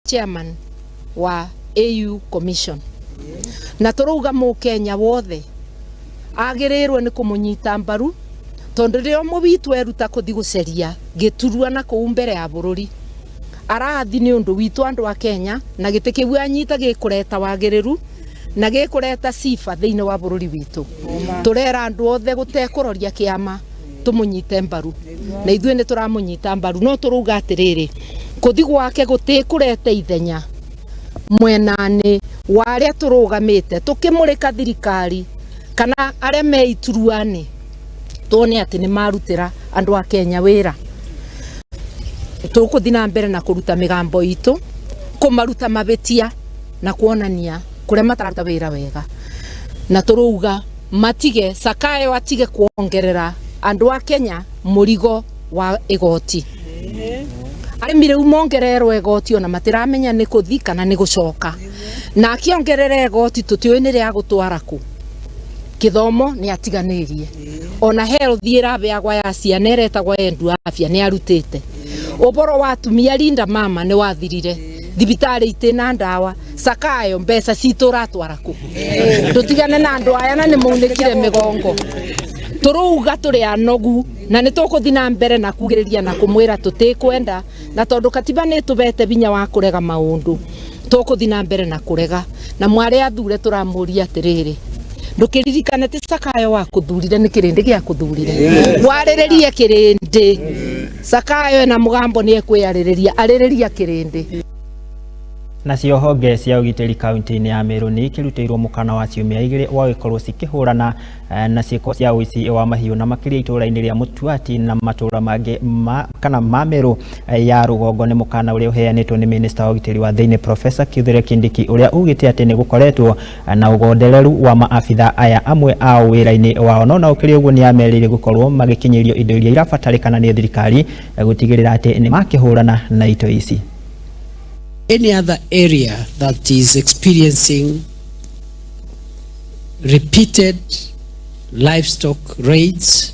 chairman wa AU Commission. Na turuga mu Kenya wothe agirirwe ni kumunyita mbaru tondu rio mubitu eruta kuthi guceria giturua na ku mbere ya bururi arathi ni undu witu andu wa Kenya na gitikibu anyita gikureta wagiriru na gikureta sifa thiine wa bururi witu turera andu othe gutekuroria kiama tumunyite mbaru na ithuĩ ni turamunyita mbaru no turuga atiriri kuthi gwake gutikurete ithenya mwenani wa aria turugamite tukimurika thirikari kana aria meituruani tuone ati ni marutira andu a Kenya wira tukuthi na mbere na kuruta migambo itu kumaruta mabetia na kuonania kuria matararuta wira wega na turuga matige Sakayo atige kuongerera andu a Kenya murigo wa igoti arimire umongererwo igoti ona matiramenya ni kuthi kana ni gucoka na akiongerera igoti tutiwe ni ria gutwara ku kithomo ni atiganirie ona health irabe agwa ya ciana iretagwa endu afya ni arutite uboro wa atumia linda mama ni wathirire thibitari itina ndawa Sakayo mbeca cituratwara ku tutigane na andu aya na ni muunekire migongo turuga turi anogu na ni tukuthi na mbere na kugiriria na kumwira tutikwenda na tondu katiba ni tubete binya wa kurega maundu tukuthi na mbere na kurega na mwari athure turamuria atiriri ndukiririkane ti Sakayo wa kuthurire ni kirindi gia kuthurire wariririe kirindi Sakayo na mugambo ni ekwiyaririria aririria kirindi nacio honge cia ugitiri kaunti-ini ya Meru ni ikirutirwo mukana wa ciumia igiri wa gikorwo cikihurana na ciiko cia uici wa mahiu na makiria itura-ini ria Mutuati na matura mangi kana ma Meru ya rugongo ni mukana uria uheanitwo ni minister wa ugitiri wa thiini Professor Kithure Kindiki uria ugite ati ni gukoretwo na ugondereru wa maafitha aya amwe a wira-ini wao no ukiri uguo ni amerire gukorwo magikinyirio indo iria irabatarikana ni thirikari gutigirira ati ni makihurana na ito ici. Any other area that is experiencing repeated livestock raids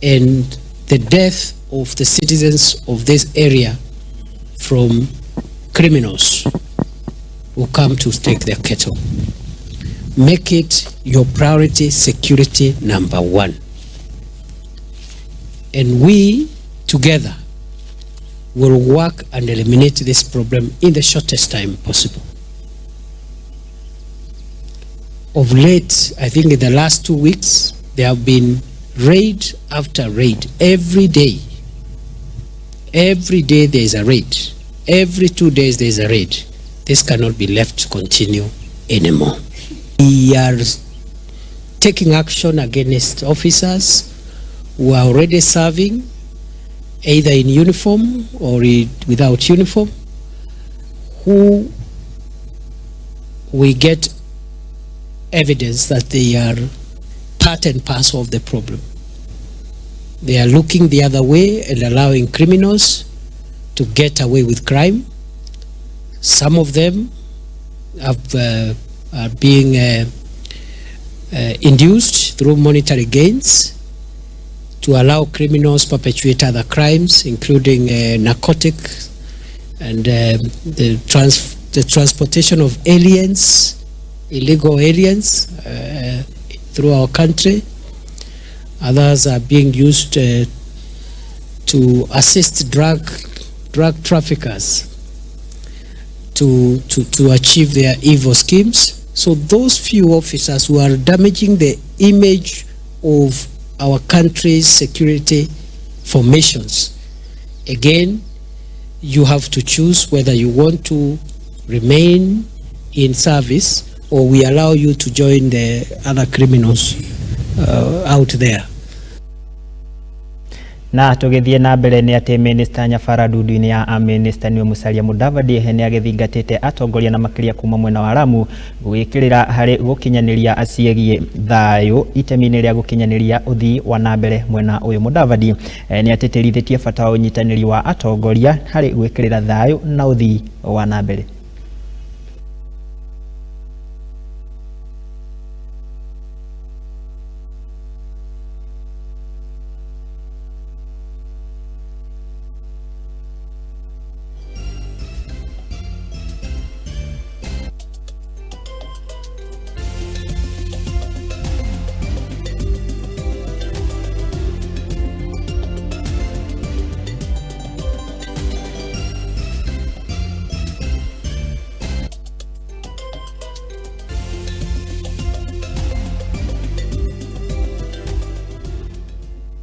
and the death of the citizens of this area from criminals who come to take their cattle. Make it your priority security number one. And we together will work and eliminate this problem in the shortest time possible. Of late, I think in the last 2 weeks, there have been raid after raid. Every day there is a raid. Every 2 days there is a raid. This cannot be left to continue anymore. We are taking action against officers who are already serving either in uniform or without uniform, who we get evidence that they are part and parcel of the problem. They are looking the other way and allowing criminals to get away with crime. Some of them are being induced through monetary gains to allow criminals perpetuate other crimes, including narcotic and the transportation of aliens, illegal aliens through our country. Others are being used to assist drug traffickers to achieve their evil schemes. So those few officers who are damaging the image of our country's security formations, again, you have to choose whether you want to remain in service or we allow you to join the other criminals out there. Na tugithie na mbere ni ati minister Nyabara Ndudu-ini ya minister ni Musalia Mudavadi ni agithingatite atongoria na makiria kuma mwena wa Lamu gwikirira hari gukinyaniria aciegie thayo itemi-ini ria gukinyaniria uthii wa na mbere mwena uyu. Mudavadi ni atetirithitie bata wa unyitaniri wa atongoria hari gwikirira thayo na uthii wa na mbere.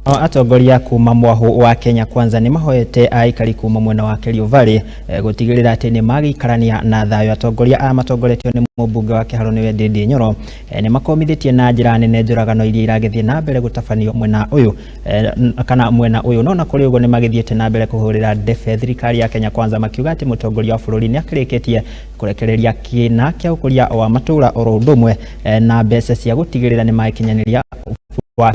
Atongoria kuma mwahu wa Kenya Kwanza ni mahoete aikari kuma mwena wa Kerio Valley gutigirira ati ni magikarania na thayo. Atongoria matongoretio ni mubunge wa Kiharo niwe Ndindi Nyoro ni makomithitie na njira nene njuragano iria iragithie na mbere gutafanio mwena uyu kana mwena uyu no na kuri ugo ni magithiete na mbere kuhurira ndefe thirikari ya Kenya Kwanza makiuga ati mutongoria wa bururi ni akirikitie kurekereria kina kia ukuria wa matura oro ndumwe na mbeca cia gutigirira ni makinyaniria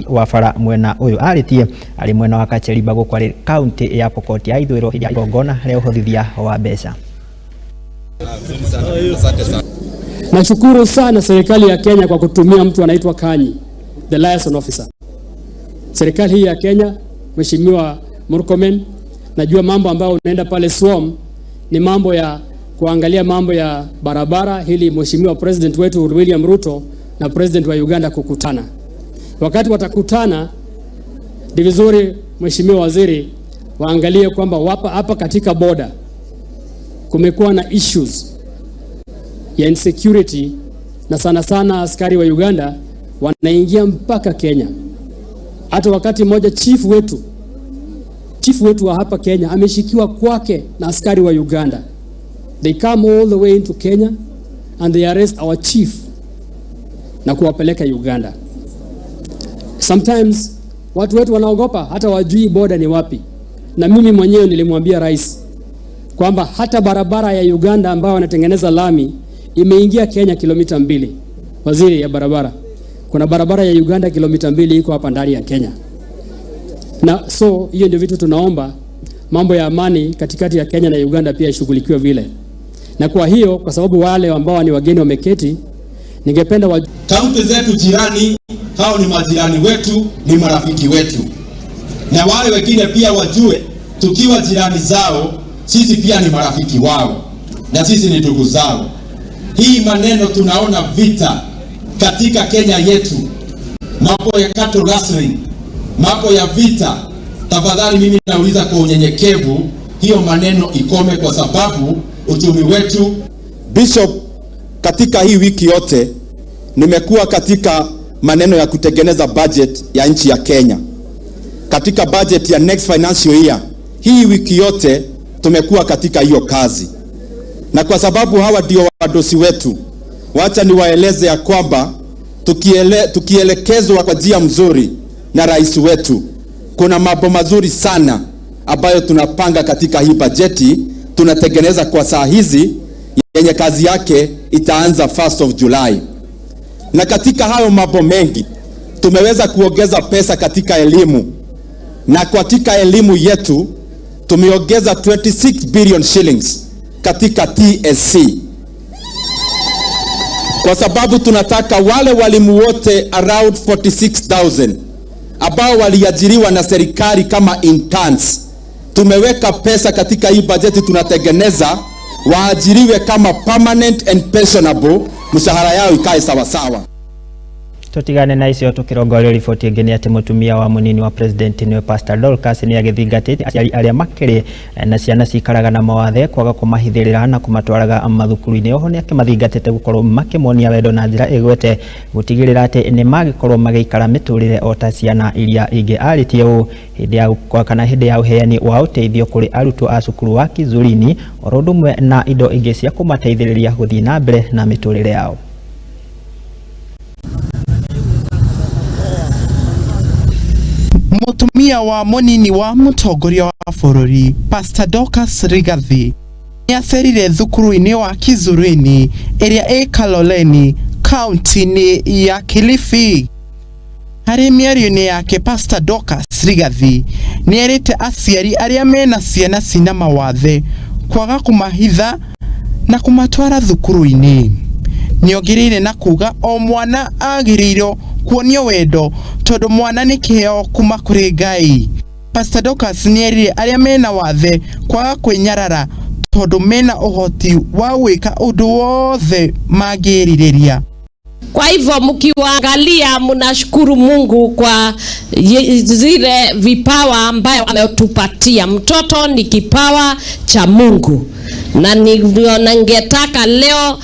wa fara mwena uyu aritie ali mwena wa Kacheliba gukwari county ya Pokot ya ithwiro ya igongona leo hothithia wa mbeca. Nashukuru sana serikali ya Kenya kwa kutumia mtu anaitwa Kanyi, the liaison officer. Serikali hii ya Kenya, Mheshimiwa Murkomen, najua mambo ambayo unaenda pale Swam ni mambo ya kuangalia mambo ya barabara, hili Mheshimiwa President wetu William Ruto na President wa Uganda kukutana. Wakati watakutana, ni vizuri Mheshimiwa Waziri waangalie kwamba hapa katika border kumekuwa na issues ya insecurity, na sana sana askari wa Uganda wanaingia mpaka Kenya. Hata wakati mmoja chief wetu wa hapa Kenya ameshikiwa kwake na askari wa Uganda. They come all the way into Kenya and they arrest our chief na kuwapeleka Uganda. Sometimes watu wetu wanaogopa, hata wajui border ni wapi. Na mimi mwenyewe nilimwambia rais kwamba hata barabara ya Uganda ambayo wanatengeneza lami imeingia Kenya kilomita 2. Waziri ya barabara, kuna barabara ya Uganda kilomita 2 iko hapa ndani ya Kenya. Na so hiyo ndio vitu tunaomba, mambo ya amani katikati ya Kenya na Uganda pia ishughulikiwe vile. Na kwa hiyo, kwa sababu wale ambao ni wageni wameketi, ningependa kaunti zetu jirani, hao ni majirani wetu, ni marafiki wetu. Na wale wengine pia wajue, tukiwa jirani zao, sisi pia ni marafiki wao. Na sisi ni ndugu zao. Hii maneno tunaona vita katika Kenya yetu. Mambo ya cattle rustling, mambo ya vita. Tafadhali mimi nauliza kwa unyenyekevu, hiyo maneno ikome, kwa sababu uchumi wetu. Bishop, katika hii wiki yote nimekuwa katika maneno ya kutengeneza budget ya nchi ya Kenya. Katika budget ya next financial year, hii wiki yote tumekuwa katika hiyo kazi. Na kwa sababu hawa ndio wadosi wetu, wacha niwaeleze ya kwamba tukielekezwa kwa njia mzuri na rais wetu, kuna mambo mazuri sana ambayo tunapanga katika hii bajeti tunatengeneza kwa saa hizi, yenye kazi yake itaanza 1st of July. Na katika hayo mambo mengi tumeweza kuongeza pesa katika elimu, na katika elimu yetu tumeongeza 26 billion shillings katika TSC, kwa sababu tunataka wale walimu wote around 46,000 ambao waliajiriwa na serikali kama interns, tumeweka pesa katika hii bajeti tunatengeneza waajiriwe kama permanent and pensionable, mshahara yao ikae sawa sawa. Tutigane na icio tukirongorio riboti ngeni ati mutumia wa munini wa president ni Pastor Dorcas ni agithingatite aciari aria makiri na ciana cikaraga na mawathe kwaga kumahithirira na kumatwaraga mathukuru-ini. Oho ni akimathingatite gukorwo makimonia wendo na njira igwete gutigirira ati ni magikorwo magiikara miturire o ta ciana iria ingi. Aritie u hindi ya uheani wa uteithio kuri arutwo a cukuru wa Kizurini oro ndumwe na indo ingi cia kumateithiriria guthii na mbere na miturire yao. Mutumia wa munini wa mutongoria wa bururi Pastor Dorcas Rigathi ni acerire thukuru-ini wa Kizurini iria e Kaloleni county-ini ya Kilifi. Hari miario-ini yake Pastor Dorcas Rigathi ni erite aciari aria mena ciana cina mawathe kwaga kumahitha na kumatwara thukuru-ini. Niongereire na kuga o mwana agiriro kuonio wendo tondu mwana ni kiheo kuma kuri Ngai. Pastor Dorcas ni erire aria mena wathe kwaga kwinyarara tondu mena uhoti wa gwika undu wothe magiririria. Kwa hivyo mkiwaangalia mnashukuru Mungu kwa zile vipawa ambayo ametupatia. Mtoto ni kipawa cha Mungu. Na ningetaka leo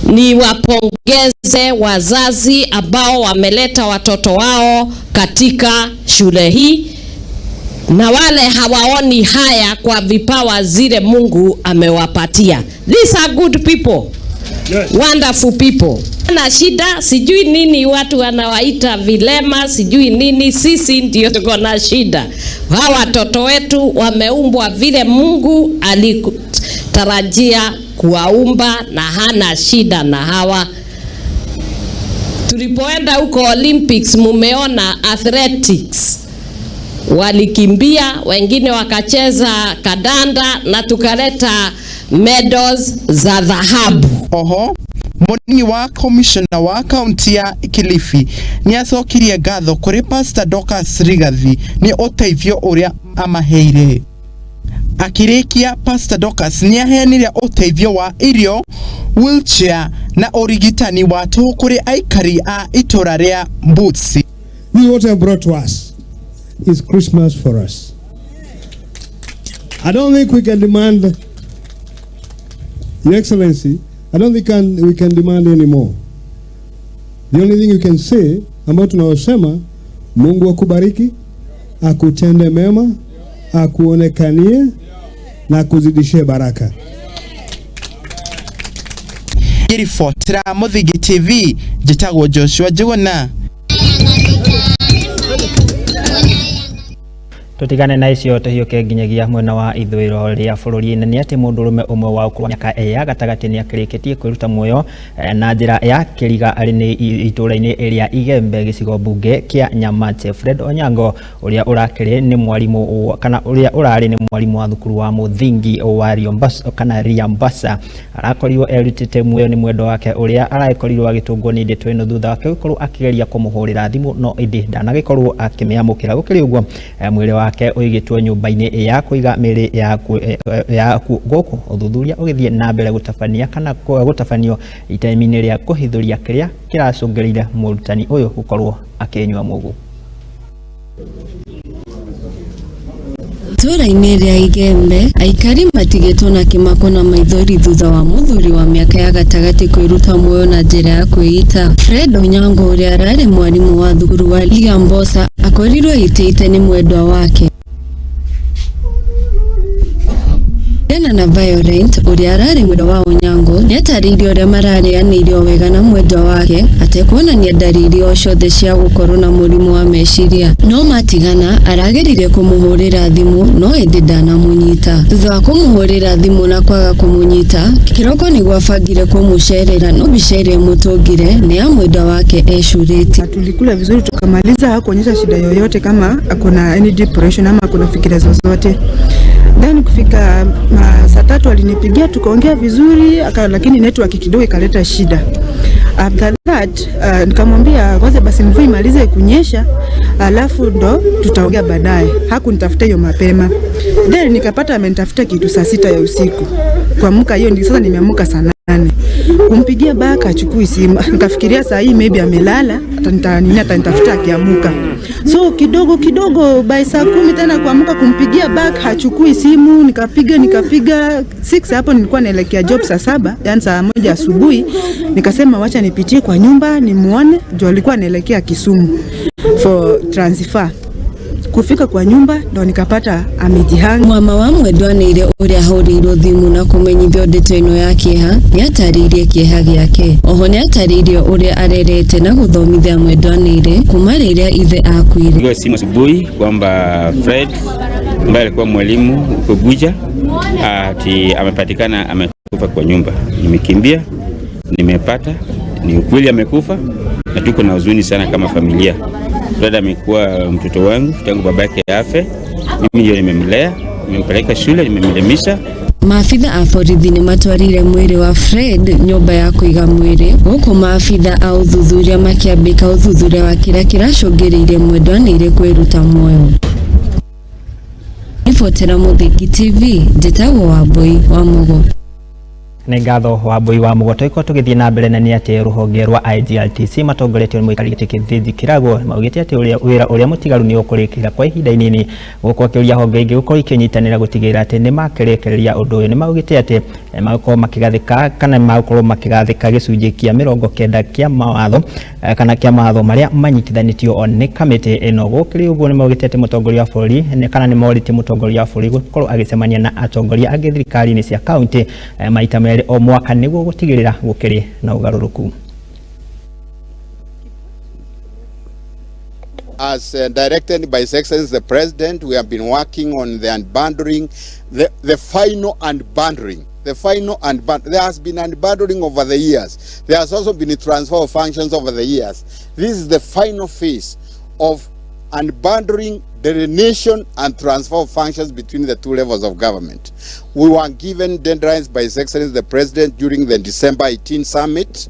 ni wapongeze wazazi ambao wameleta watoto wao katika shule hii, na wale hawaoni haya kwa vipawa zile Mungu amewapatia. These are good people. Yes. Wonderful people. Na shida sijui nini watu wanawaita vilema, sijui nini, sisi ndio tuko na shida. Hawa watoto wetu wameumbwa vile Mungu alitarajia kuwaumba na hana shida na hawa. Tulipoenda huko Olympics mumeona athletics. Walikimbia, wengine wakacheza kadanda na tukaleta medals za dhahabu. Oho, Munini wa commissioner wa county ya Kilifi ni acokirie ngatho kuri Pastor Dorcas Rigathi ni uteithio uria amaheire. Akirikia, Pastor Dorcas ni ahenire uteithio wa irio, wheelchair na urigitani wa tu kuri aikari a itura ria Mbutsi. What have brought to us is Christmas for us. I don't think we can demand, Your Excellency, I don't think we can demand anymore. The only thing you can say, ambao tunaosema, Mungu akubariki, akutende mema, akuonekanie na kuzidishie baraka. Irifotera Muthigi TV, jitagwo Joshua Jigona. Tutigane na icio tuhiuke nginyagia mwena wa ithwiro ria bururi ni ati mundurume umwe wa ukuru miaka ya gatagati ni akirikitie kwiruta muoyo na njira ya kiriga ari ni ituraini iria Igembe gicigo bunge kia Nyamate. Fred Onyango uria urakiri ni mwarimu kana uria urari ni mwarimu wa thukuru wa muthingi wa Riombasa kana Riambasa arakorirwo erutite muoyo ni mwendo wake uria arakorirwo agitungwo ni ndeto ino thutha wake gukorwo akigeria kumuhurira thimu no indi ndanagikorwo akimiamukira gukiri uguo mwire wake oigitwo nyumba-ini ya kuiga miri ya guku uthuthuria ugithie na mbere gutabania kana gutabanio itaimini ria kuhithuria kiria kiracungereire murutani uyu gukorwo akinywa mugu. Tura-ini ria Igembe aikari matigetwo na kimako na maithori thutha wa muthuri wa miaka ya gatagati kwiruta muoyo na njira ya kwĩita. Fred Onyango uria arari mwarimu wa thukuru wa Riambosa akorirwo itiite ni mwendwa wake. Na Violent uria arari mwendwa wa Onyango niataririe uria mararianirio wega na mwendwa wake atekuonania ndariri o ciothe cia gukorwo na murimu wa meciria no matigana. Aragerire kumuhurira thimu no indi ndanamunyita. Thutha wa kumuhurira thimu na kwaga kumunyita, kiroko ni gwabangire kumucerera no bicere mutungire ni ya mwendwa wake ecurite. Tulikula vizuri tukamaliza, hakuonyesha shida yoyote kama akona any depression ama akona fikira zozote. Then kufika saa 3 alinipigia tukaongea vizuri lakini network kidogo ikaleta shida. After that nikamwambia kwanza basi mvua imalize kunyesha alafu ndo tutaongea baadaye. Hakunitafuta hiyo mapema. Then nikapata amenitafuta kitu saa 6 ya usiku. Kuamka hiyo ndio sasa nimeamka saa 8. Kumpigia baka achukui simu. Nikafikiria saa hii maybe amelala, atanitafuta akiamuka. So kidogo by saa 10 tena kuamka kumpigia baka hachukui simu. Nikapiga 6 hapo nilikuwa naelekea job saa 7, yani saa 1 asubuhi. Nikasema wacha nipitie kwa nyumba nimuone, ndio alikuwa anaelekea Kisumu for transfer. Kufika kwa nyumba ndo nikapata amejihanga. Mama wa mwendwa nire uria hurirwo thimu na kumenyithio ndeto ino ya kieha niataririe kieha giake. Oho niataririe uria arerete na guthomithia mwendwa nire kuma riria ithe akuire. Ndio simu asubuhi kwamba Fred ambaye alikuwa mwalimu huko Buja ati amepatikana amekufa kwa nyumba. Nimekimbia, nimepata ni ukweli amekufa na tuko na huzuni sana kama familia. Fred amekuwa mtoto wangu tangu babake afe. Mimi ndio nimemlea, nimempeleka shule, nimemelimisha. Maafitha a borithi ni matwarire mwiri wa Fred nyumba ya kuiga mwiri huko maafitha a uthuthuria makiambika uthuthuria wa kira kiracungiriire mwendwa nire kwiruta muoyo. Ribotera Muthigi TV, njitagwo Wambui wa Mugo. Nĩ ngatho wa mbui wa mugoto iko tugithie na mbere na ni ati ruhonge rwa IGRTC matongoretio ni muikari giti Kithithi Kirago maugite ati wira uria mutigaru ni ukurikira kwa ihinda inini gukwakiria honge ingi gukorwo ikinyitanira gutigira ati ni makerekereria undu uyu ni maugite ati magukorwo makigathika kana magukorwo makigathika gicunji kia 90 kia mawatho kana kia mawatho maria manyitithanitio ni kamiti ino gukiri uguo ni maugite ati mutongoria wa bũrũri kana ni morite mutongoria wa bũrũri gukorwo agicemania na atongoria angi thirikari-ini cia kaunti maita merĩ o mwaka niguo gutigirira gukiri na ugaruruku. As directed by His Excellency the President, we have been working on the unbundling, the final unbundling. There has been unbundling over the years. There has also been a transfer of functions over the years. This is the final phase of unbundling, delineation and transfer of functions between the two levels of government. We were given deadlines by His Excellency the President during the December 18 summit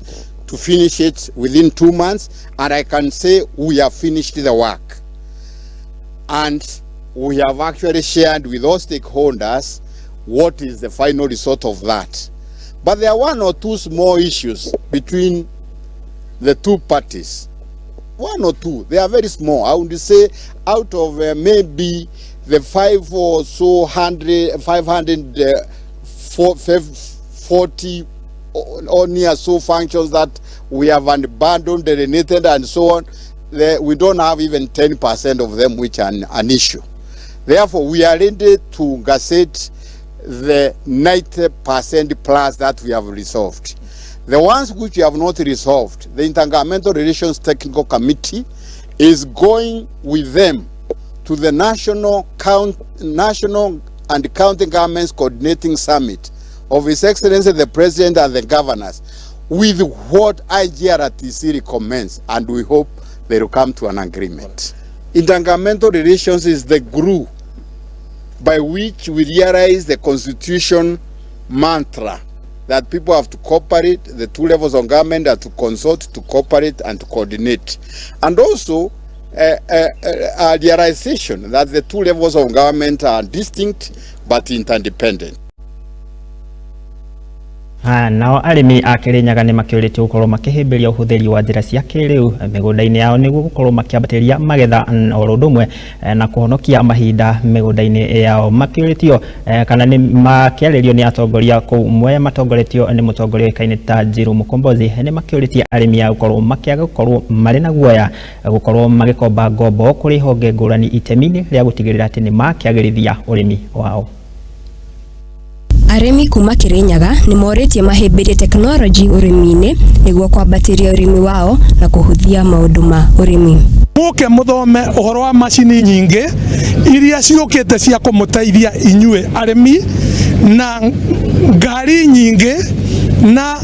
to finish it within 2 months, and I can say we have finished the work. And we have actually shared with all stakeholders what is the final result of that. But there are 1 or 2 small issues between the two parties. 1 or 2, they are very small. I would say out of maybe the 540 or near so functions that we have abandoned, delineated and so on, we don't have even 10% of them which are an issue. Therefore, we are ready to gazette the 90% plus that we have resolved. The ones which we have not resolved, the Intergovernmental Relations Technical Committee is going with them to the National and County Governments Coordinating Summit of His Excellency the President and the Governors with what IGRTC recommends, and we hope they will come to an agreement. Intergovernmental relations is the glue by which we realize the Constitution mantra that people have to cooperate, the two levels of government are to consult, to cooperate and to coordinate. And also a realization that the two levels of government are distinct but interdependent. Nao arimi a Kirinyaga ni makiurite gukorwo makihimbiria uhuthiri wa njira cia kiriu migunda-ini yao niguo gukorwo makiambatiria magetha o rundumwe na kuhonokia mahinda migunda-ini yao. Makiuritio kana ni makiaririo ni atongoria kuu mwe matongoretio ni mutongoria wikaine ta Njiru Mukombozi ni makiuritie arimi a gukorwo makiaga gukorwo mari na guoya gukorwo magikomba ngombo kuri honge ngurani itemi-ini ria gutigirira ati ni makiagirithia urimi wao. Arimi kuma Kirinyaga ni moretie mahimbirie teknoloji urimi-ini niguo kwambatiria urimi wao na kuhuthia maundu ma urimi. Muke muthome uhoro wa macini nyingi iria ciukite cia kumuteithia inyue arimi na ngari nyingi na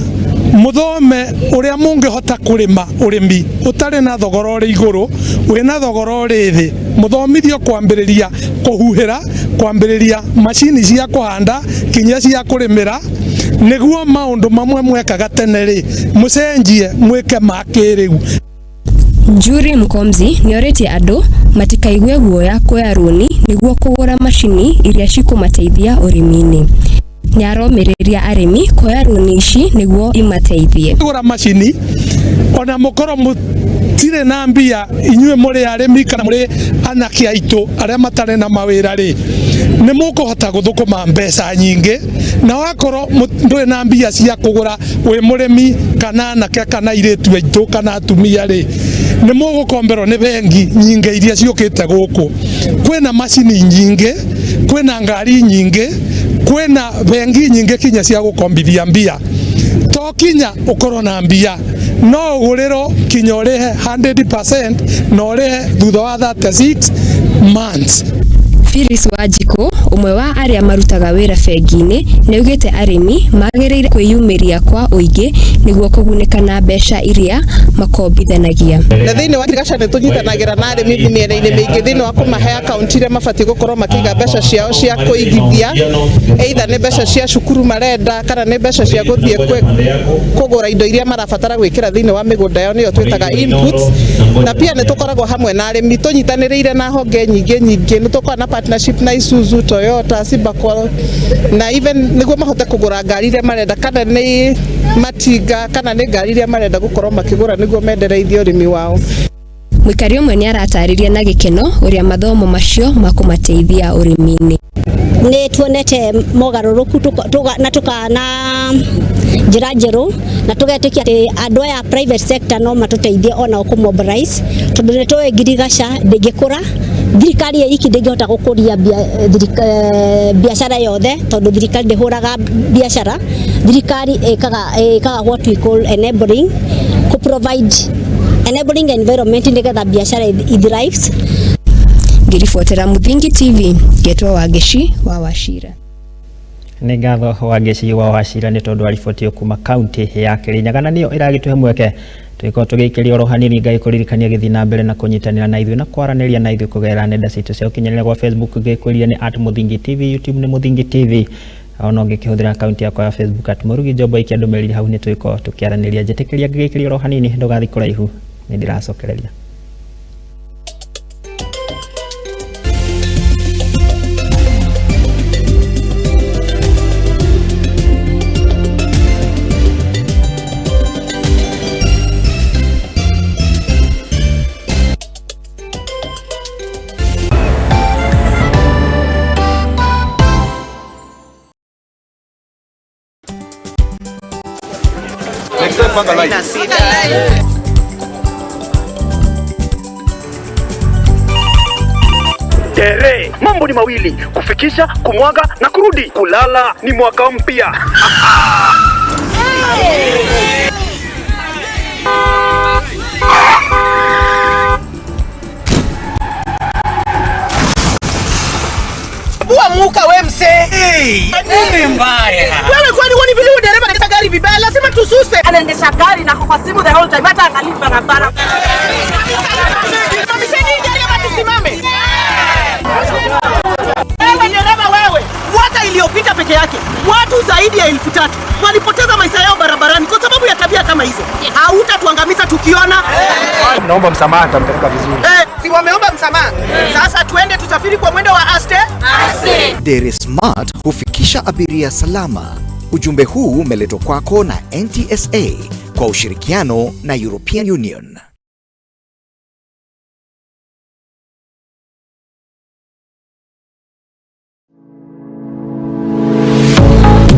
muthome uria mungihota kurima urimi utari na thogora uri iguru wina thogora uri thi. Muthomithio kwambiriria kuhuhira, kwambiriria macini cia kuhanda kinya cia kurimira niguo maundu mamwe mwekaga tene ri mucenjie mwike makiriu. Njuri Mkomzi nioretie andu matikaigue guoya kuoya runi niguo kugura macini iria cikumateithia urimi-ini. Niaromiriria arimi kuoya runi ici niguo imateithie kugura macini ona mukoro mutire na mbia inyue muri arimi kana muri anake aitu aria matare na mawira ri ni mukuhota guthukuma mbeca nyingi na wakoro nduri na mbia cia kugura wi murimi kana anake kana iritu aitu kana atumia ri ni mugukomberwo ni bengi nyingi iria ciukite guku. Kwina macini nyingi, kwina ngari nyingi, kwina bengi nyingi kinya cia gukombithia mbia. To kinya ukorwo na mbia no uguriro kinya urihe 100% no urihe thutha wa 36 months. Phyllis Wanjiku umwe wa aria marutaga wira bengi-ini niugite arimi magiriire kwiyumiria kwa uingi niguo kuguneka na mbeca iria makombithanagia. Na thiini wa tirasha ni tunyitanagira na arimi miena-ini mingi thiini wa kumahe akaunti iria mabati gukorwo makiga mbeca ciao cia kuigithia, either ni mbeca cia cukuru marenda kana ni mbeca cia guthie kugura indo iria marabatara gwikira thiini wa migunda yao niyo twitaga inputs. Na pia ni tukoragwo hamwe na arimi tunyitaniriire na honge nyingi ni tukoragwo na partnership na Isuzu, Toyota, Sibako na even niguo mahote kugura ngari iria marenda kana ni matinga kana ni ngari iria marenda gukorwo makigura niguo mendereithie urimi wao. Mwikari umwe ni aratariria na gikeno uria mathomo macio makumateithia urimi-ini. Ni tuonete mogaruruku na tukana njira njeru na tugetikia ati andu aya private sector no matuteithie ona kumobilize tondu ni tuwe girigasha ndingikura thirikari iki ndingihota gukuria biashara yothe tondu thirikari ndihuraga biashara. Thirikari ikaga what we call enabling to provide enabling environment nigetha biashara ithrives. Ngiribotera Muthingi TV getwo Wageshi wa Wachira. Nĩ ngatho Wageshi wa Wachira nĩ tondũ ariboti kuma kaunti ya Kirinyaga na niyo iragĩtũhe mweke twĩko tũgĩikĩria oro hanini ngai kũririkania gĩthiĩ na mbere na kũnyitanĩra na ithuĩ na kwaranĩria na ithuĩ kũgerera nenda citũ cia ũkinyanĩria gwa Facebook gĩkwĩria nĩ @Muthingi TV, YouTube nĩ Muthingi TV, ona ũngĩkĩhũthĩra akaunti yakwa ya Facebook @Murugi Njobo ikĩandũmĩrĩri hau nĩ twĩko tũkĩaranĩria. Njĩtĩkĩria ngĩgĩikĩria oro hanini ndũgathiĩ kũraihu nĩ ndĩracokereria. Tere, mambo ni mawili, kufikisha, kumwaga na kurudi. Kulala ni mwaka mpya. Muka we mse. Nini mbaya? Wewe kwani wani vile dereva katika gari vibaya lazima tususe. Anaendesha gari na kwa simu the whole time hata angalia barabara. Mamisheni dereva tusimame. Wewe dereva wewe. Mwaka iliyopita peke yake watu zaidi ya 1000 walipoteza maisha yao barabarani kwa sababu ya tabia kama hizo. Hautatuangamiza tukiona. Naomba msamaha nitampeleka vizuri. Si wameomba msamaha. Sasa tuende tusafiri kwa mwendo wa aste. Dere Smart hufikisha abiria salama. Ujumbe huu umeletwa kwako na NTSA kwa ushirikiano na European Union.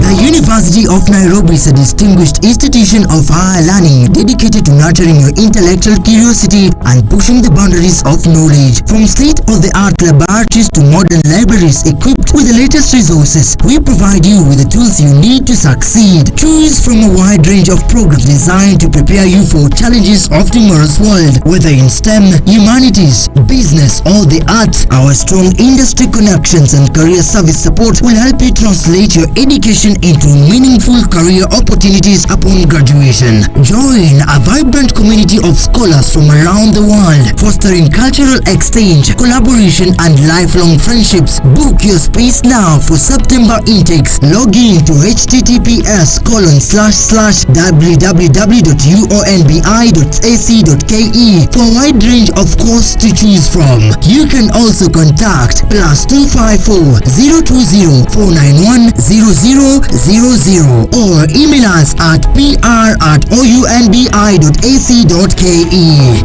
The University of Nairobi is a distinguished institution of higher learning dedicated to nurturing your intellectual curiosity and pushing the boundaries of knowledge. From state-of-the-art laboratories to modern libraries equipped with the latest resources, we provide you with the tools you need to succeed. Choose from a wide range of programs designed to prepare you for challenges of tomorrow's world. Whether in STEM, humanities, business or the arts, our strong industry connections and career service support will help you translate your education into meaningful career opportunities upon graduation. Join a vibrant community of scholars from around the world, fostering cultural exchange, collaboration and lifelong friendships. Book your space now for September intakes. Log in to https://www.uonbi.ac.ke for a wide range of courses to choose from. You can also contact +254 020 491 0000 or email us at pr@ounbi.ac.ke.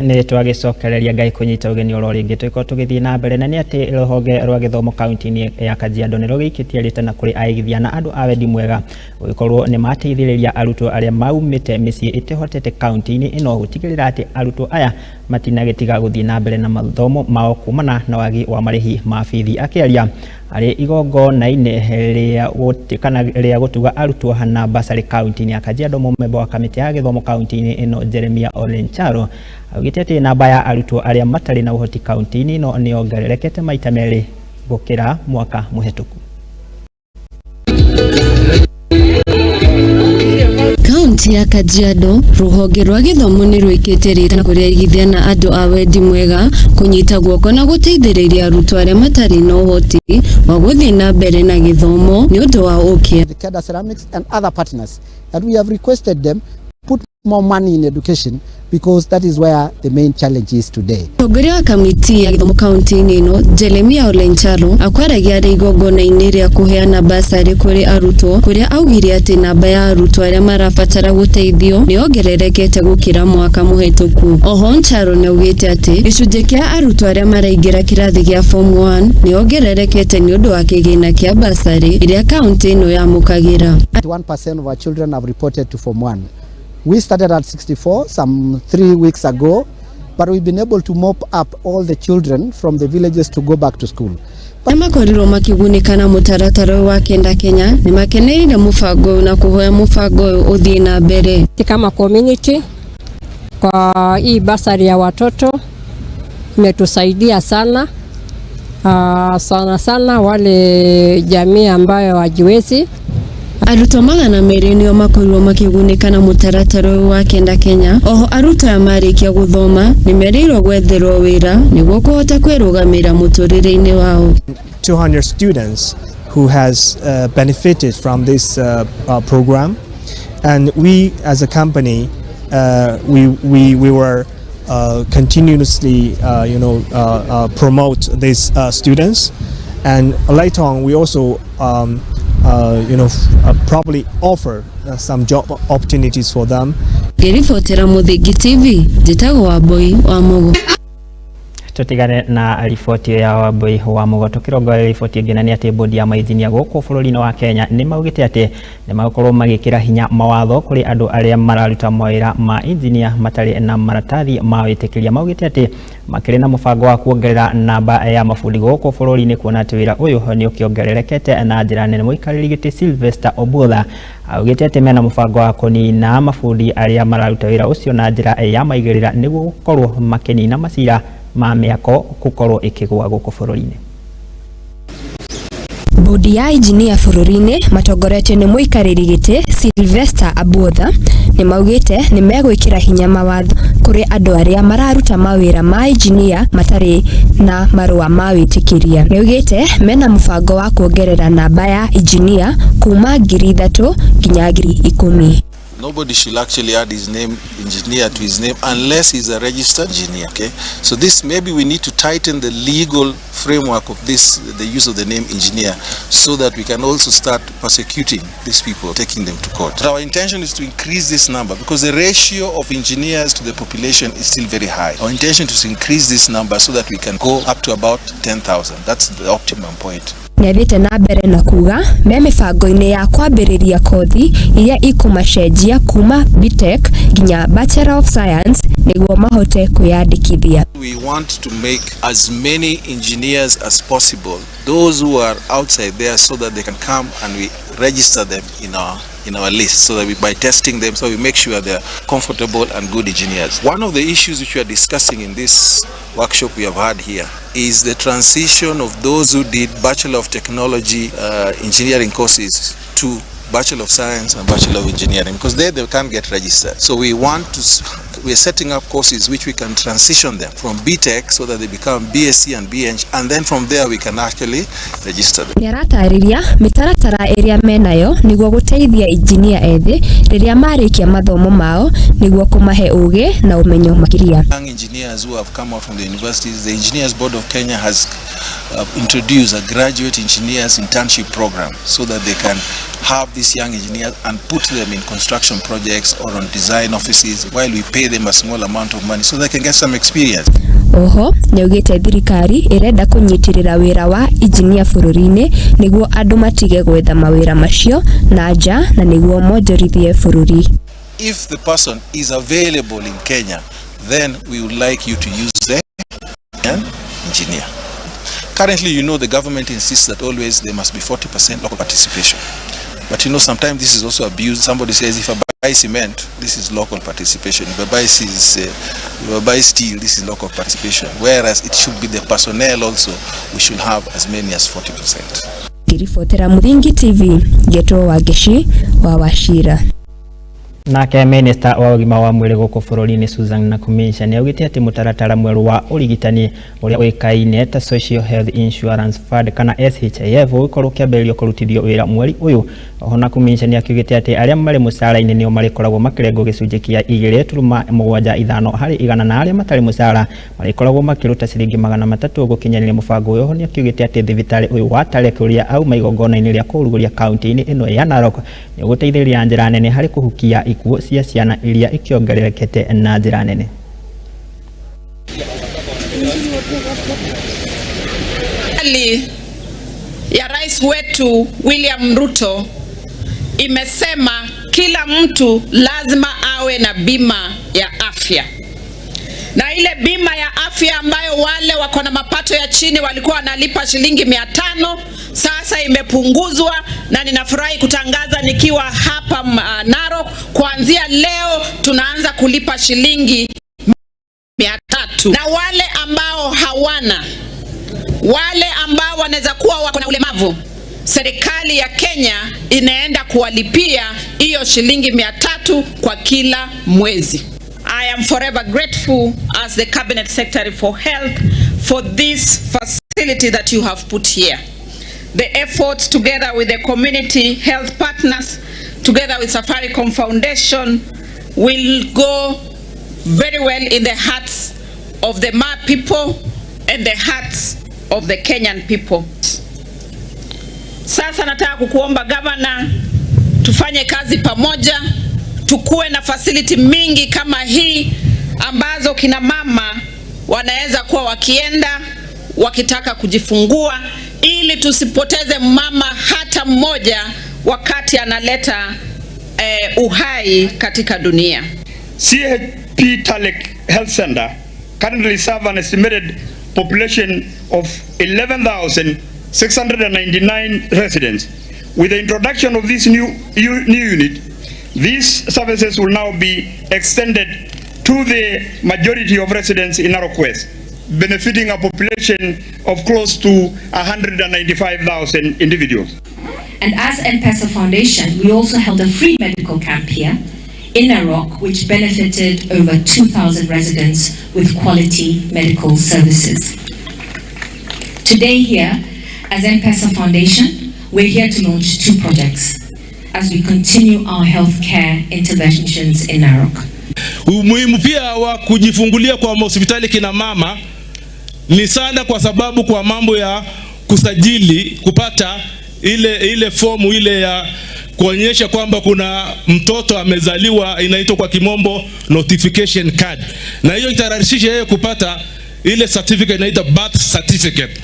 Nĩ twagicokereria ngai kunyita ugeni oro ringi twiko tugithii na mbere na ni ati ruhonge rwa githomo kaunti-ini ya Kajiado ni rugĩikĩtie rĩtana kũrĩ aigithia na andũ a wendi mwega gũkorwo nĩ mateithĩrĩria arutwo arĩa maumĩte mĩciĩ ĩtehotete kaunti-inĩ ĩno gũtigĩrĩra atĩ arutwo aya matinagĩtiga gũthiĩ na mbere na mathomo mao kumana na wagi wa marĩhi ma bithi. Akĩaria arĩ igongona-inĩ rĩa gũtuga arutwo na basarĩ kaunti-inĩ ya Kajiado, mũmemba wa kamĩtĩ ya gĩthomo kaunti-inĩ ĩno Jeremia Olencharo augĩte atĩ namba ya arutwo arĩa matarĩ na ũhoti kaunti-inĩ ĩno nĩ ongererekete maita merĩ gukira mwaka muhetuku. Kaunti ya Kajiado ruhonge rwa githomo ni rwikite rira kurigithia na andu a wendi mwega kunyita guoko na guteithiriria arutwo aria matari na uhoti wa guthii na mbere na githomo ni undu wa ukia. The Keda Ceramics and other partners, and we have requested them put more money in education because that is where the main challenge is today. Mutongoria wa kamiti ya githomo kaunti-ini ino Jeremia Olenchalo akwaragia igongona-ini ria kuheana basari kuri arutwo kuria augire ati namba ya arutwo aria marabatara guteithio ni ongererekete gukira mwaka muhetuku. Oho Ncharo ni augite ati gicunji kia arutwo aria maraingira kirathi gia form 1 ni ongererekete ni undu wa kigina kia basari iria kaunti ino yamukagira. 1% of our children have reported to form 1. We started at 64 some 3 weeks ago, but we've been able to mop up all the children from the villages to go back to school. Makoriro makigunika na mutaratara wa Kenda Kenya ni makeneire mufango na kuhoya mufango uthii na mbere. Kama community kwa hii basari ya watoto imetusaidia sana. Sana wale jamii ambayo hawajiwezi. Arutwo magana meri nio makorirwo makigunika na mutaratara wa Kenda Kenya. Oho arutwo amarikia guthoma ni merirwo gwetherwo wira niguo kuhota kwirugamira muturire-ini wao. 200 students who has benefited from this program, and we as a company we were continuously promote these students, and later on we also probably offer some job opportunities for them. Gerifotera Muthingi TV, Jitago Wambui wa Mugo. Tutigane na riboti ya Wambui wa Mugo. Tukirongoera riboti ingĩ nĩ atĩ bodi ya maithinia gũkũ bũrũri-inĩ wa Kenya nĩ maugĩte atĩ nĩ magũkorwo magĩkĩra hinya mawatho kũrĩ andũ arĩa mararuta mawĩra ma engineer matarĩ na maratathi ma wĩtĩkĩria. Maugĩte atĩ makĩrĩ na mũbango wa kuongerera namba ya mabundi gũkũ bũrũri-inĩ, kuona atĩ wĩra ũyũ nĩ ũkĩongererekete na njĩra nene. Mũikarĩri gĩtĩ Sylvester Obutha augĩte atĩ mena mũbango wa kũnina mabundi arĩa mararuta wĩra ũcio na njĩra ya maigĩrĩra nĩguo gũkorwo makĩnina macira ma mĩako gũkorwo ĩkĩgwa gũkũ bũrũri-inĩ. Bodi ya engineer bũrũri-inĩ matongoretio nĩ mũikarĩri gĩtĩ Sylvester Obutha nĩ maugĩte nĩ megwĩkĩra hinya mawatho kũrĩ andũ arĩa mararuta mawĩra ma engineer matarĩ na marũa ma wĩtĩkĩria. Nĩaugĩte mena mũbango wa kuongerera namba ya engineer kuma 3,000 nginya 10,000. Nobody should actually add his name, engineer, to his name unless he's a registered engineer, okay? So this, maybe we need to tighten the legal framework of this, the use of the name engineer, so that we can also start persecuting these people, taking them to court. But our intention is to increase this number because the ratio of engineers to the population is still very high. Our intention is to increase this number so that we can go up to about 10,000. That's the optimum point. Nĩathĩte na mbere na kuga me mĩbango-inĩ ya kwambĩrĩria kothi iria ikũmacenjia kuma BTech nginya Bachelor of Science nĩguo mahote kwĩyandĩkithia. We want to make as many engineers as possible, those who are outside there, so that they can come and we register them in our list, so that by testing them, so we make sure they're comfortable and good engineers. One of the issues which we are discussing in this workshop we have had here is the transition of those who did Bachelor of Technology engineering courses to Bachelor of Science and Bachelor of Engineering, because they can't get registered. So we are setting up courses which we can transition them from BTech so that they become BSc and BEng, and then from there we can actually register them. Nĩaratarĩria mĩtaratara ĩrĩa menayo nĩguo gũteithia engineer ethĩ rĩrĩa marĩkia mathomo mao nĩguo kũmahe ũgĩ na ũmenyo makĩria. Young engineers who have come out from the universities, the Engineers Board of Kenya has introduced a graduate engineers internship program so that they can have these young engineers and put them in construction projects or on design offices while we pay them a small amount of money so they can get some experience. Oho nĩaugĩte thirikari ĩrenda kũnyitĩrĩra wĩra wa engineer bũrũri-inĩ nĩguo andũ matige gwetha mawĩra macio na nja na nĩguo monjorithie bũrũri. If the person is available in Kenya, then we would like you to use the engineer. Currently, the government insists that always there must be 40% local participation. But you know, sometimes this is also abused. Somebody says, if I buy cement, this is local participation. If I buy steel, this is local participation. Whereas it should be the personnel also, we should have as many as 40%. Kirifotera Muringi TV, Geto Wageshi wa Washira. Nake Minister wa ũgima wa mwĩrĩ gũkũ bũrũri-inĩ Susan Nakumisha nĩaugĩte atĩ mũtaratara mwerũ wa ũrigitani ũrĩa ũĩkaine ta Social Health Insurance Fund kana SHIF ũgũkorwo ũkĩambĩrĩrio kũrutithio wĩra mweri ũyũ. Oho Nakumisha nĩakiugĩte atĩ arĩa marĩ mũcara-inĩ nĩo marĩkoragwo makĩrengwo gĩcunjĩ kĩa 2.75 harĩ igana na arĩa matarĩ mũcara marĩkoragwo makĩruta ciringi 300 gũkinyanĩria mũbango ũyũ. Oho nĩakiugĩte atĩ thibitarĩ ũyũ wa Tarek ũrĩa auma igongona-inĩ rĩa kũrugũria kaunti-inĩ ĩno ya Narok nĩũgũteithĩrĩria njĩra nene harĩ kũhukia ikuũ cia ciana iria ikiongererekete na njĩra nene. Ya rais wetu William Ruto imesema kila mtu lazima awe na bima ya afya, na ile bima ya afya ambayo wale wako na mapato ya chini walikuwa wanalipa shilingi 500 sasa imepunguzwa, na ninafurahi kutangaza nikiwa hapa Narok, kuanzia leo tunaanza kulipa shilingi 300. Na wale ambao hawana, wale ambao wanaweza kuwa wako na ulemavu, serikali ya Kenya inaenda kuwalipia hiyo shilingi 300 kwa kila mwezi. I am forever grateful as the Cabinet Secretary for Health for this facility that you have put here. The efforts together with the community health partners, together with Safaricom Foundation, will go very well in the hearts of the Ma people and the hearts of the Kenyan people. Sasa nataka kukuomba Governor, tufanye kazi pamoja, tukue na facility mingi kama hii ambazo kina mama wanaweza kuwa wakienda wakitaka kujifungua, ili tusipoteze mama hata mmoja wakati analeta uhai katika dunia. CHP Talek Health Center currently serve an estimated population of 11,699 residents. With the introduction of this new unit, these services will now be extended to the majority of residents in Narok West, benefiting a population of close to 195,000 individuals. And as M-Pesa Foundation, we also held a free medical camp here in Narok, which benefited over 2,000 residents with quality medical services. Today here, as M-Pesa Foundation, we're here to launch 2 projects as we continue our healthcare interventions in Narok. Umuhimu pia wa kujifungulia kwa hospitali kina mama ni sana, kwa sababu kwa mambo ya kusajili, kupata ile fomu ile ya kuonyesha kwamba kuna mtoto amezaliwa, inaitwa kwa kimombo notification card, na hiyo itarahisisha yeye kupata ile certificate inaitwa birth certificate.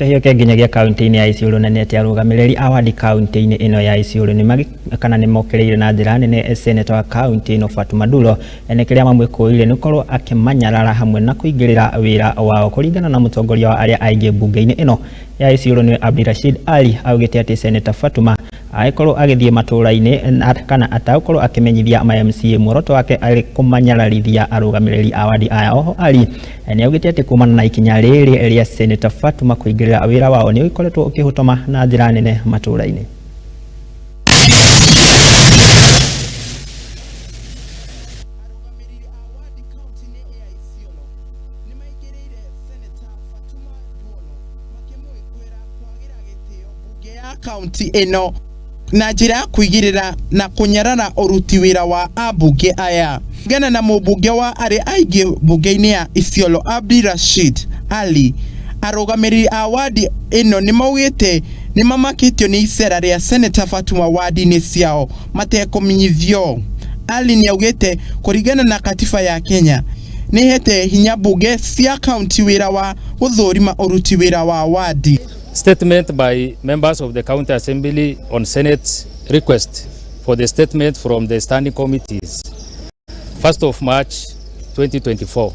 Hiyo kenginyagia kaunti-inĩ ya Isiolo na neti arũgamĩrĩri a wadi kaunti-inĩ ĩno ya Isiolo nĩ mokereire na njĩra nene seneta wa kaunti ĩno Fatuma Dulo ene kĩrĩa mamwĩkũĩire nĩ gũkorwo akĩmanyarara hamwe na kũingĩrĩra wĩra wao. Kũringana na mũtongoria wa arĩa aingĩ mbunge-inĩ ĩno ya Isiolo nĩ Abdirashid Ali, augĩte atĩ seneta Fatuma agĩkorwo agĩthiĩ matũũra-inĩ kana atagũkorwo akĩmenyithia ma-MCA muoroto wake arĩ kũmanyararithia arũgamĩrĩri a wadi aya. Oho Ali nĩaugĩte atĩ kumana na ikinya rĩrĩ rĩa seneta Fatuma kũingĩrĩra wĩra wao nĩ ũkoretwo ũkĩhũtoma na njĩra nene matũũra-inĩ. Kaunti eno na njĩra kuigirira na kunyarara uruti wira wa ambunge aya. Gana na mũmbunge wa arĩ aingĩ mbunge-inĩ ya Isiolo Abdirashid Ali, arũgamĩrĩri a wadi eno nĩ maugĩte nĩ mamakĩtio nĩ icera rĩa seneta Fatuma wadi-inĩ ciao matekũmenyithio. Ali nĩaugĩte kũringana na katiba ya Kenya nĩ hete hinya mbunge cia kaunti wira wa gũthũrima uruti wira wa wadi. Statement by members of the County Assembly on Senate's request for the statement from the standing committees, 1st of March 2024.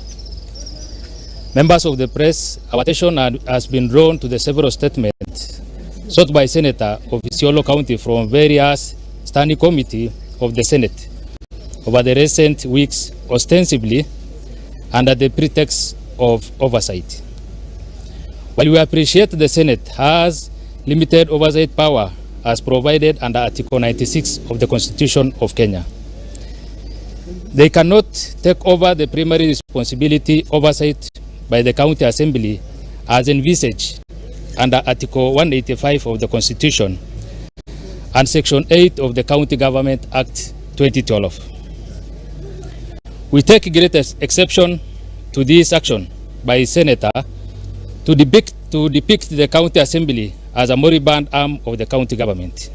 Members of the press, our attention has been drawn to the several statements sought by Senator of Isiolo County from various standing committee of the Senate over the recent weeks, ostensibly under the pretext of oversight. While we appreciate the Senate has limited oversight power as provided under Article 96 of the Constitution of Kenya, they cannot take over the primary responsibility oversight by the County Assembly as envisaged under Article 185 of the Constitution and Section 8 of the County Government Act 2012. We take great exception to this action by Senator to depict the County Assembly as a moribund arm of the county government,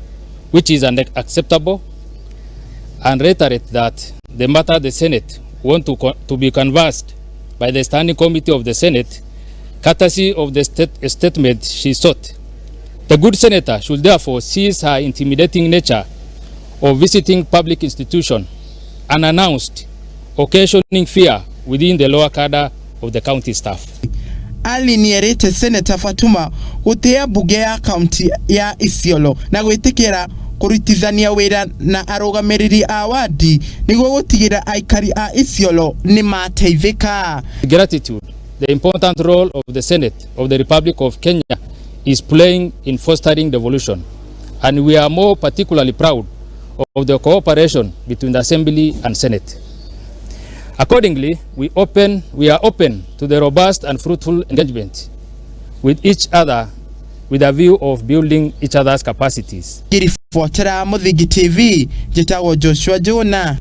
which is unacceptable, and reiterate that the matter the Senate want to be canvassed by the Standing Committee of the Senate, courtesy of the statement she sought. The good senator should therefore cease her intimidating nature of visiting public institutions unannounced, occasioning fear within the lower cadre of the county staff. Alinierete Senator Fatuma gutea bunge ya county ya Isiolo na gwitikira kurutithania wira na arugamiriri a wadi niguo gutigira aikari a Isiolo ni mateithika. Gratitude, the important role of the Senate of the Republic of Kenya is playing in fostering devolution, and we are more particularly proud of the cooperation between the Assembly and Senate. Accordingly, we are open to the robust and fruitful engagement with each other with a view of building each other's capacities. Kirifuatira Muthigi TV, jitago Joshua Jona.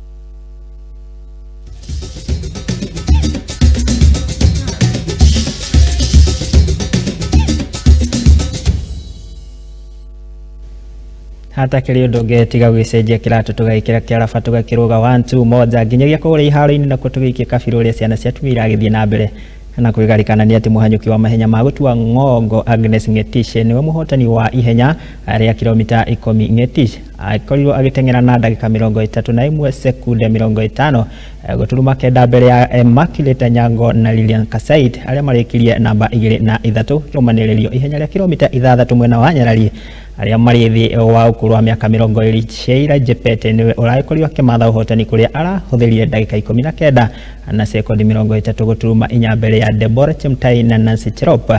hata kiri undu ngetiga gwicenjia kiratu tugaikira kiarafa tugakiruga 1 2 moja nginyagia kuria iharo-ini na kutugikia kabiru uria ciana cia tumira agithie na mbere na kwigarikana ni ati muhanyuki wa mahenya ma gutua ngongo Agnes Ngetishe niwe muhotani wa ihenya ria kilomita 10 Ngetishe akorirwo agitengera na dakika 31 sekunde 50 guturuma kenda mbere ya Immaculate Nyango na Lilian Kasaid aria marikirie namba 2 na 3 kiumaniririo ihenya ria kilomita 6 mwena wa Nyarari aria mari thi wa ukuru wa miaka 20 Sheila Jepete niwe uraikorirwo akimatha uhotani kuria arahuthirie dakika 19 na sekondi 30 guturuma 4 mbere ya Deborah Chemtai na Nancy Cherop.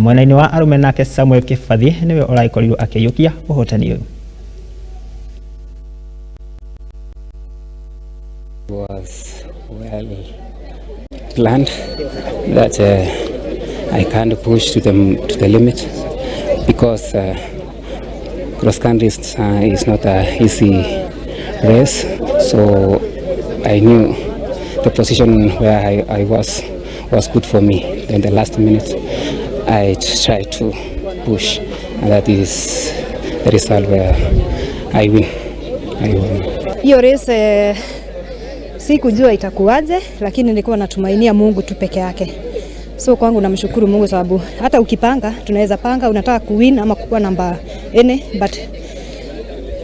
Mwena-ini wa arume nake Samuel Kifathi niwe uraikorirwo akiyukia uhotani uyu. Was well planned that I can't push to the limit because cross country is not an easy race, so I knew the position where I was good for me. Then the last minute I tried to push, and that is the result where I win. Hiyo race sikujua itakuwaje, lakini nilikuwa natumainia Mungu tu peke yake. So kwangu namshukuru Mungu sababu hata ukipanga tunaweza panga unataka kuwin ama kuwa namba 4, but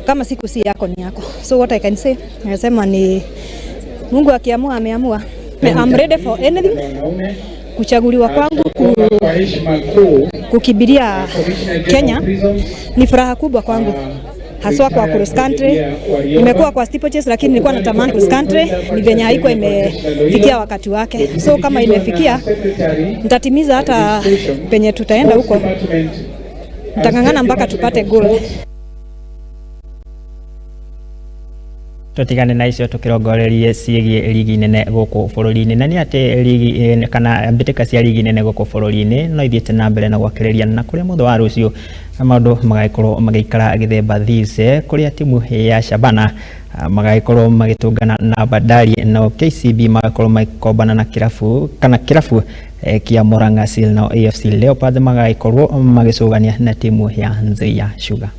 kama siku si yako ni yako. So what I can say, nasema ni Mungu akiamua ameamua. I'm ready for anything. Kuchaguliwa kwangu kukibiria Kenya ni furaha kubwa kwangu. Haswa kwa cross country, nimekuwa kwa steeplechase lakini nilikuwa natamani cross country, ni venye haiko imefikia wakati wake. So kama imefikia, nitatimiza hata penye tutaenda huko. Nitangangana mpaka tupate goal. Tutigane na icio tukirongorerie ciigie ligi nene guku bururi-ini na ni ati ligi kana mbitika cia ligi nene guku bururi-ini no ithiete na mbere na gwakiriria na kuria mutho wa rucio maundu magaikorwo magiikara githemba thice kuria timu ya Shabana magaikorwo magitungana na Bandari na KCB magakorwo maikombana na kirafu kia Murang'a Seal na AFC Leopards magaikorwo magicugania na timu ya Nzoia Sugar.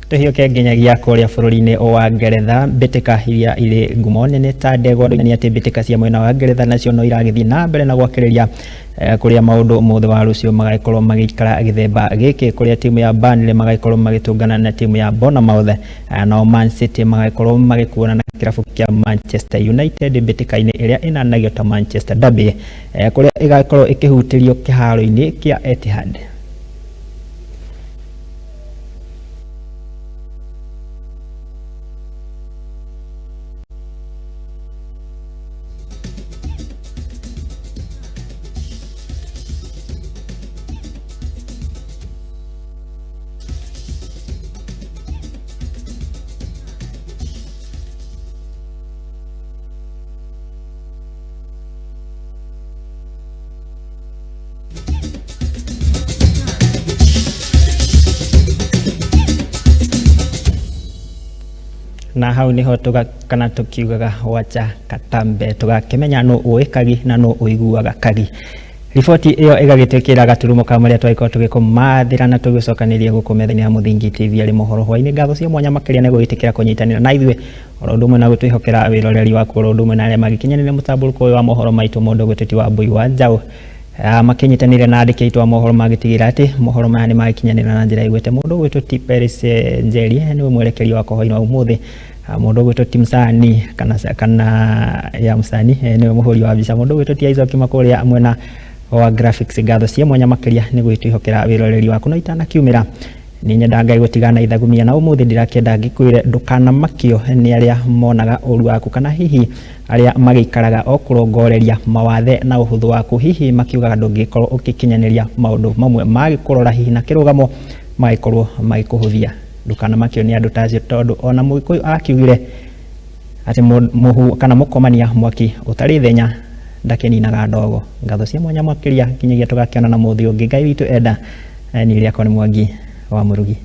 Tuhioke nginyagia kuria bururi-ini wa Ngeretha mbitika iria iri ngumo nene ta ndegwa ni ati mbitika cia mwena wa Ngeretha nacio no iragithi na mbere na gwakiriria kuria maundu mothe wa rucio magaikorwo magikara githemba giki kuria timu ya Burnley magaikorwo magitungana na timu ya Bournemouth na Man City magaikorwo magikuona na kirabu kia Manchester United mbitika-ini iria inanagio ta Manchester Derby kuria igaikorwo ikihutirio kiharo-ini kia Etihad. Na hau niho kana tukiugaga wacha katambe tugakimenya no uikagi na no uiguaga kagi. Riboti iyo igagitwikira gaturumo ka maria twaiko tugikumathira na tugicokaniria gukumethania ya Muthingi TV ari Mohoro Hwai-Ini ngatho cia mwanya makiria nego itikira kunyitanira na ithuĩ orondumwe na gutwihokera wiroreri wa kurondumwe na aria magikinyanire mutamburuko wa mohoro maitu mundu guteti wa mbui wa njau makinyitanire na andiki aitu wa mohoro magitigira ati mohoro maya ni magikinyanira na njira igwete mundu gwitu Tiperis Njeri niwe mwerekeri wa kohoini wa umuthi mundu gwitu Timsani kana ya Msani niwe muhuri wa bica mundu gwitu Tiaizoki makuria mwena wa graphics ngatho cia mwanya makiria ni gwitwihokera wiroreri waku na itana kiumira ni nyenda ngai gutigana ithagumia na umuthi ndirakenda ngikwire ndukana makio ni aria monaga uru waku kana hihi aria magikaraga okurongoreria mawathe na uhuthu waku hihi makiugaga ndungikorwo ukikinyaniria maundu mamwe magikurora hihi na kirugamo magikorwo magikuhuthia ndukana makio ni andu tacio tondu ona Muikuyu akiugire ati muhu kana mukomania mwaki utari thenya ndakeninaga ndogo ngatho cia mwanya makiria kinyagia tugakiona na muthi ungi ngai witu enda ni ria koni Mwangi wa Murugi.